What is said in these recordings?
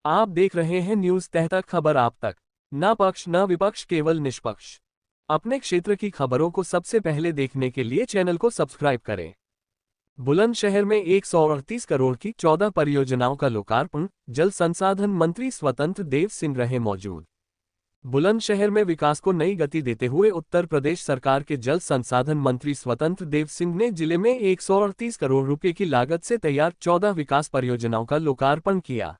आप देख रहे हैं न्यूज तहतक, खबर आप तक। न पक्ष न विपक्ष, केवल निष्पक्ष। अपने क्षेत्र की खबरों को सबसे पहले देखने के लिए चैनल को सब्सक्राइब करें। बुलंदशहर में 138 करोड़ की 14 परियोजनाओं का लोकार्पण, जल संसाधन मंत्री स्वतंत्र देव सिंह रहे मौजूद। बुलंदशहर में विकास को नई गति देते हुए उत्तर प्रदेश सरकार के जल संसाधन मंत्री स्वतंत्र देव सिंह ने जिले में 138 करोड़ रुपए की लागत से तैयार 14 विकास परियोजनाओं का लोकार्पण किया।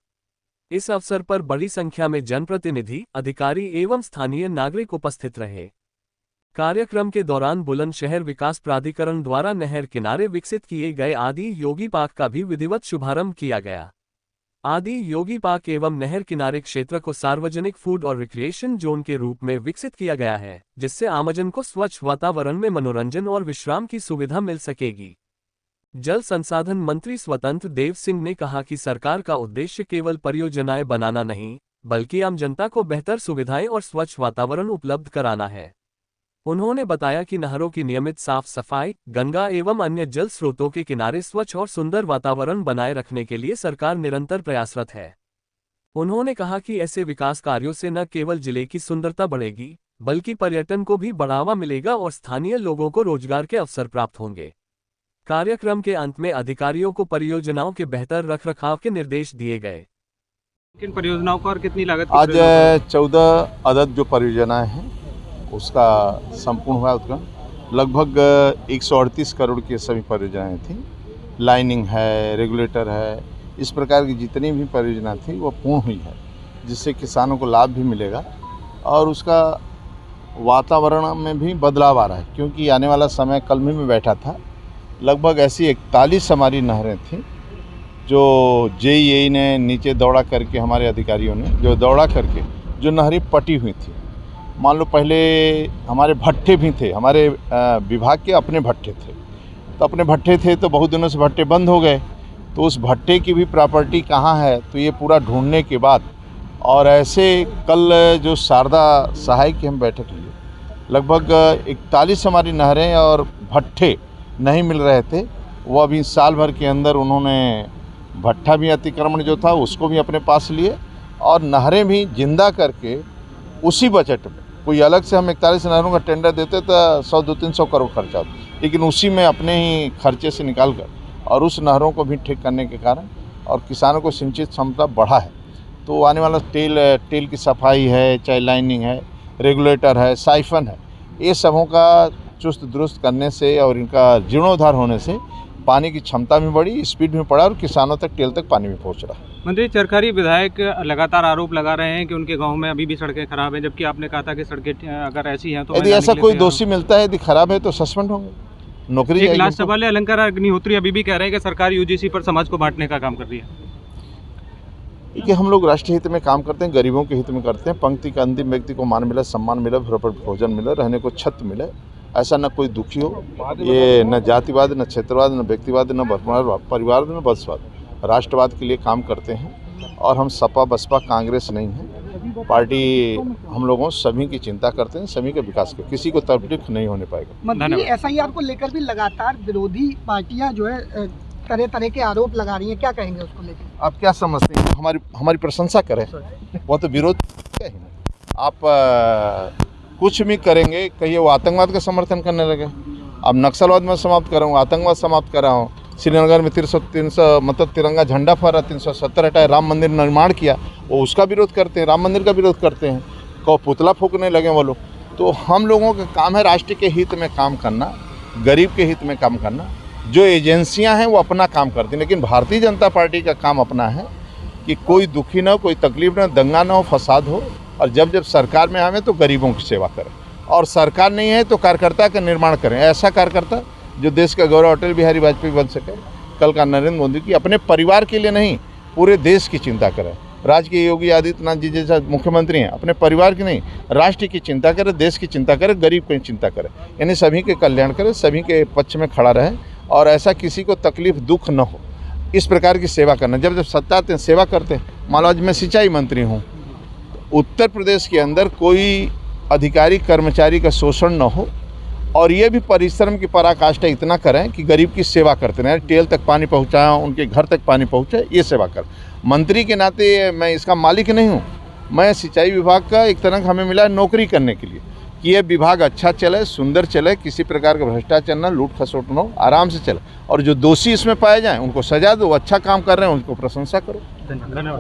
इस अवसर पर बड़ी संख्या में जनप्रतिनिधि, अधिकारी एवं स्थानीय नागरिक उपस्थित रहे। कार्यक्रम के दौरान बुलंदशहर विकास प्राधिकरण द्वारा नहर किनारे विकसित किए गए आदि योगी पार्क का भी विधिवत शुभारंभ किया गया। आदि योगी पार्क एवं नहर किनारे क्षेत्र को सार्वजनिक फूड और रिक्रिएशन जोन के रूप में विकसित किया गया है, जिससे आमजन को स्वच्छ वातावरण में मनोरंजन और विश्राम की सुविधा मिल सकेगी। जल संसाधन मंत्री स्वतंत्र देव सिंह ने कहा कि सरकार का उद्देश्य केवल परियोजनाएं बनाना नहीं, बल्कि आम जनता को बेहतर सुविधाएं और स्वच्छ वातावरण उपलब्ध कराना है। उन्होंने बताया कि नहरों की नियमित साफ सफाई, गंगा एवं अन्य जल स्रोतों के किनारे स्वच्छ और सुंदर वातावरण बनाए रखने के लिए सरकार निरंतर प्रयासरत है। उन्होंने कहा कि ऐसे विकास कार्यों से न केवल जिले की सुंदरता बढ़ेगी, बल्कि पर्यटन को भी बढ़ावा मिलेगा और स्थानीय लोगों को रोजगार के अवसर प्राप्त होंगे। कार्यक्रम के अंत में अधिकारियों को परियोजनाओं के बेहतर रखरखाव के निर्देश दिए गए। किन परियोजनाओं का और कितनी लागत? आज 14 अदद जो परियोजनाएं हैं उसका संपूर्ण हुआ उत्खनन। लगभग 138 करोड़ की सभी परियोजनाएं थी। लाइनिंग है, रेगुलेटर है, इस प्रकार की जितनी भी परियोजना थी वो पूर्ण हुई है, जिससे किसानों को लाभ भी मिलेगा और उसका वातावरण में भी बदलाव आ रहा है। क्योंकि आने वाला समय, कल भी मैं बैठा था, लगभग ऐसी 41 हमारी नहरें थीं जो जेईई ने नीचे दौड़ा करके, हमारे अधिकारियों ने जो दौड़ा करके जो नहरें पटी हुई थी। मान लो पहले हमारे भट्टे भी थे, हमारे विभाग के अपने भट्टे थे, तो अपने भट्टे थे तो बहुत दिनों से भट्टे बंद हो गए, तो उस भट्टे की भी प्रॉपर्टी कहाँ है, तो ये पूरा ढूंढने के बाद और ऐसे कल जो शारदा सहाय की हम बैठक लिए, लगभग 41 हमारी नहरें और भट्टे नहीं मिल रहे थे। वो अभी साल भर के अंदर उन्होंने भट्टा भी अतिक्रमण जो था उसको भी अपने पास लिए और नहरें भी जिंदा करके उसी बजट में, कोई अलग से हम 41 नहरों का टेंडर देते तो 100-200-300 करोड़ खर्चा होता, लेकिन उसी में अपने ही खर्चे से निकाल कर और उस नहरों को भी ठीक करने के कारण और किसानों को सिंचित क्षमता बढ़ा है। तो आने वाला टेल की सफाई है, चाहे लाइनिंग है, रेगुलेटर है, साइफन है, ये सबों का चुस्त दुरुस्त करने से और इनका जीर्णोद्धार होने से पानी की क्षमता भी बढ़ी, स्पीड भी बढ़ा और किसानों तक, टेल तक पानी भी पहुंच रहा है। मंत्री, चरखरी विधायक लगातार आरोप लगा रहे हैं कि उनके गांव में अभी भी सड़कें खराब हैं, जबकि आपने कहा था कि सड़कें अगर ऐसी हैं तो यदि ऐसा कोई दोषी मिलता है, यदि खराब है तो सस्पेंड होंगे, नौकरी जाएगी। एक लास्ट सवाल है, अलंकार अग्निहोत्री अभी भी कह रहे हैं कि सरकार यूजीसी पर समाज को बांटने का काम कर रही है। कि हम लोग राष्ट्रीय हित में काम करते हैं, गरीबों के हित में करते हैं। पंक्ति के अंतिम व्यक्ति को मान मिले, सम्मान मिले, भोजन मिले, रहने को छत मिले, ऐसा न कोई दुखी हो। ये न जातिवाद, न क्षेत्रवाद, न व्यक्तिवाद, न परिवारवाद, न वंशवाद, राष्ट्रवाद के लिए काम करते हैं। और हम सपा बसपा कांग्रेस नहीं है, पार्टी हम लोगों सभी की चिंता करते हैं, सभी के विकास के, किसी को तकलीफ नहीं होने पाएगा। मंत्री, एसआईआर को लेकर भी लगातार विरोधी पार्टियां जो है तरह तरह के आरोप लगा रही हैं, क्या कहेंगे उसको लेकर? आप क्या समझते हैं? हमारी प्रशंसा करें, वो तो विरोध है ही नहीं। आप कुछ भी करेंगे, कहिए वो आतंकवाद का समर्थन करने लगे। अब नक्सलवाद में समाप्त कर रहा हूँ, आतंकवाद समाप्त कर रहा हूँ, श्रीनगर में 300 मतलब तिरंगा झंडा फहरा, 370 हटाए, राम मंदिर निर्माण किया, वो उसका विरोध करते हैं, राम मंदिर का विरोध करते हैं, को पुतला फूकने लगे वो लोग। तो हम लोगों का काम है राष्ट्र के हित में काम करना, गरीब के हित में काम करना। जो एजेंसियां हैं वो अपना काम करती हैं, लेकिन भारतीय जनता पार्टी का काम अपना है कि कोई दुखी ना हो, कोई तकलीफ ना, दंगा ना हो, फसाद हो, और जब जब सरकार में आवे तो गरीबों की सेवा करें, और सरकार नहीं है तो कार्यकर्ता का निर्माण करें। ऐसा कार्यकर्ता जो देश का गौरव अटल बिहारी वाजपेयी बन सके, कल का नरेंद्र मोदी की, अपने परिवार के लिए नहीं पूरे देश की चिंता करें। राज्य के योगी आदित्यनाथ जी जैसा मुख्यमंत्री हैं, अपने परिवार की नहीं, राष्ट्र की चिंता करें, देश की चिंता करें, गरीब की चिंता करें, यानी सभी के कल्याण करें, सभी के पक्ष में खड़ा रहे और ऐसा किसी को तकलीफ दुख न हो, इस प्रकार की सेवा करना। जब जब सत्ता आते हैं सेवा करते हैं। मान लो आज मैं सिंचाई मंत्री हूँ, उत्तर प्रदेश के अंदर कोई अधिकारी कर्मचारी का शोषण न हो और ये भी परिश्रम की पराकाष्ठा इतना करें कि गरीब की सेवा करते रहें, टेल तक पानी पहुँचाएं, उनके घर तक पानी पहुँचे, ये सेवा कर। मंत्री के नाते मैं इसका मालिक नहीं हूँ, मैं सिंचाई विभाग का एक तरह हमें मिला है नौकरी करने के लिए कि ये विभाग अच्छा चले, सुंदर चले, किसी प्रकार का भ्रष्टाचार न, लूट खसोट न हो, आराम से चले, और जो दोषी इसमें पाए जाएं उनको सजा दो, अच्छा काम कर रहे हैं उनको प्रशंसा करो। धन्यवाद।